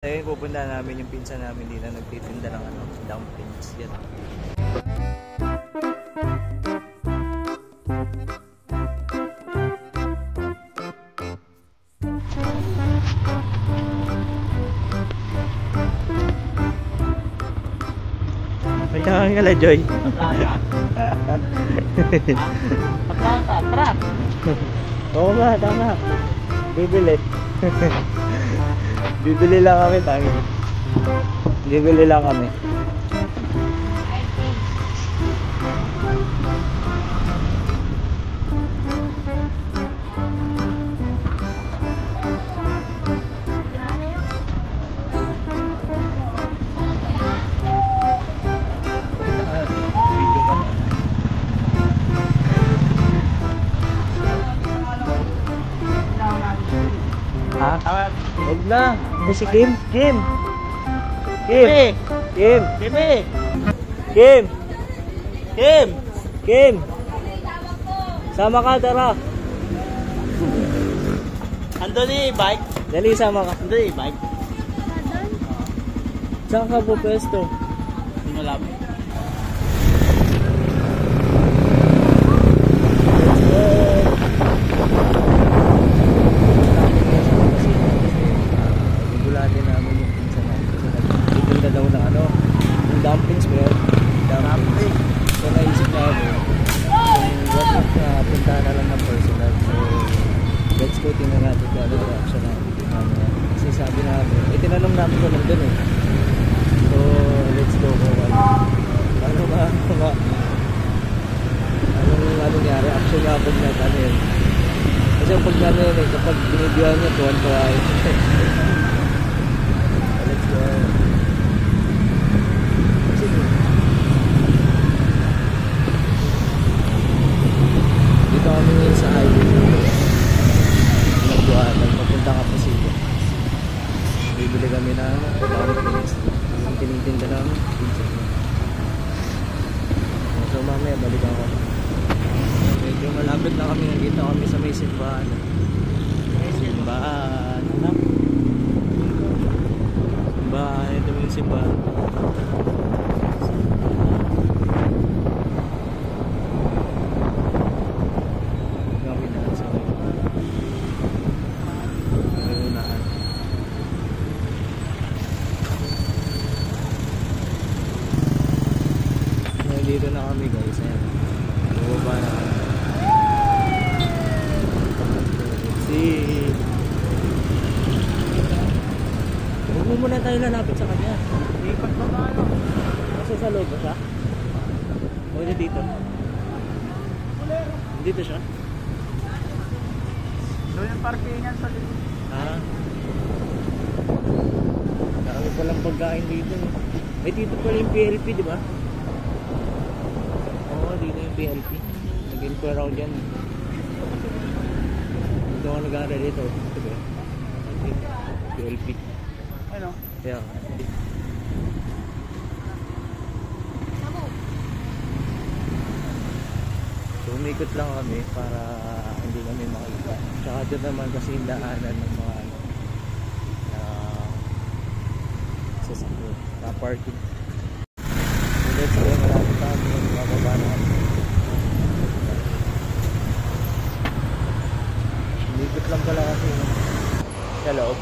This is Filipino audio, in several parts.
Ayun, pupunta namin yung pinsan namin dito, nagtitinda ng dumplings. Yan. May nakakala, Joy. Trap. Oo nga, tama. Bibili. Bibili lang kami, tangi. Bibili lang kami. Ha? Huwag na. Hindi si Kim. Kim. Kim. Kim. Kim. Kim. Kim. Sama ka, tara. Andali, bike. Dali, sama ka. Andali, bike. Saan ka po pwesto? Hindi malapit. Gugulatin namin yung pinsan namin kasi nagtitinda daw ng yung dumplings mo yun. Dumplings. So naisip namin kung what if puntahan na lang ng personal. So let's go, tingnan natin kung ano reaction natin. Kasi sabi namin, tinanong namin ko lang dun eh. So let's go kung anong nga reaction nga pag nag kasi pag gano'n eh, kapag binibigyan niya, tuwan-tuwa eh. Let's go. Sige. Dito kami ngayon sa highway. Nagduanan, papunta ka pa sila. Bibili kami na dumplings. Ang tinitinda namin. So mamaya balikan ko. Medyo malapit na kami, nagkita kami sa may simbahan. Simbahan. Simbahan, ito yung simbahan. Gawin na sa unahan. Dito na kami guys, ayan. Bumaba na kami. Huwag mo muna tayo lalapit sa kanya. Ipat pa ba ano? Kasi sa loob ba siya? O dito? Dito siya? Doon yung parkingan sa dito. Marami palang pagkain dito. May dito pala yung PLP, di ba? Oo, dito yung PLP. Nag-inquire ako dyan. Dito ako nag-aaral dito. Ito ba? PLP. Ano? Yeah. So umikot lang kami para hindi kami makita. Tsaka doon naman kasi yung daanan ng mga sasakyan na parking. So let's go, malapit kami, mababa na kami. Umikot lang pala kasi sa loob.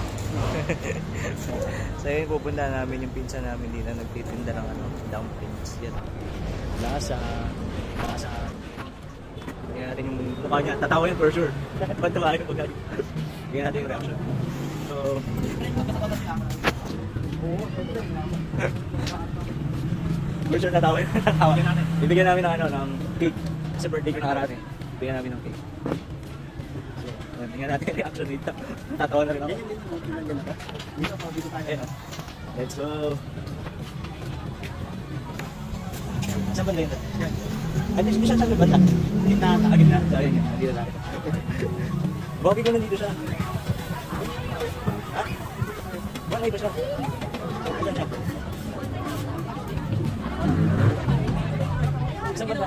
So yun, pupunta namin yung pinsan namin dito, nagtitinda ng dumplings. Yan. Lasa. Tingnan natin yung mukha niya. Tatawa yun for sure. Tatawa yun pag tingnan natin yung reaction. So for sure tatawa yun. Bibigyan namin ng cake. Kasi birthday ko nakaraan eh. Bibigyan namin ng cake. So tingnan natin yung reaction dito. Tatawa na rin ako. Let's go. Saan ba yun? Ay, hindi siya saan ba? Gitna. Sorry, dito na. Bogey ko nandito siya. Ha? Bakit ba siya? Saan siya? Saan ba?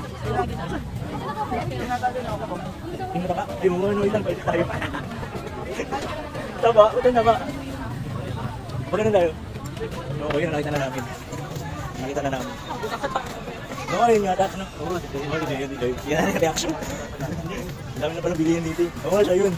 Tingnan ba ka? Di mo ano ilang pwede tayo. Taba, ito na ba? Maganda tayo. Oo, yun, nakita na namin. Nakita na namin. Oo, yun nga, ano? Oo, yun. Yan ang reaction. Ang dami na pala bilihin dito. Oo, siya yun.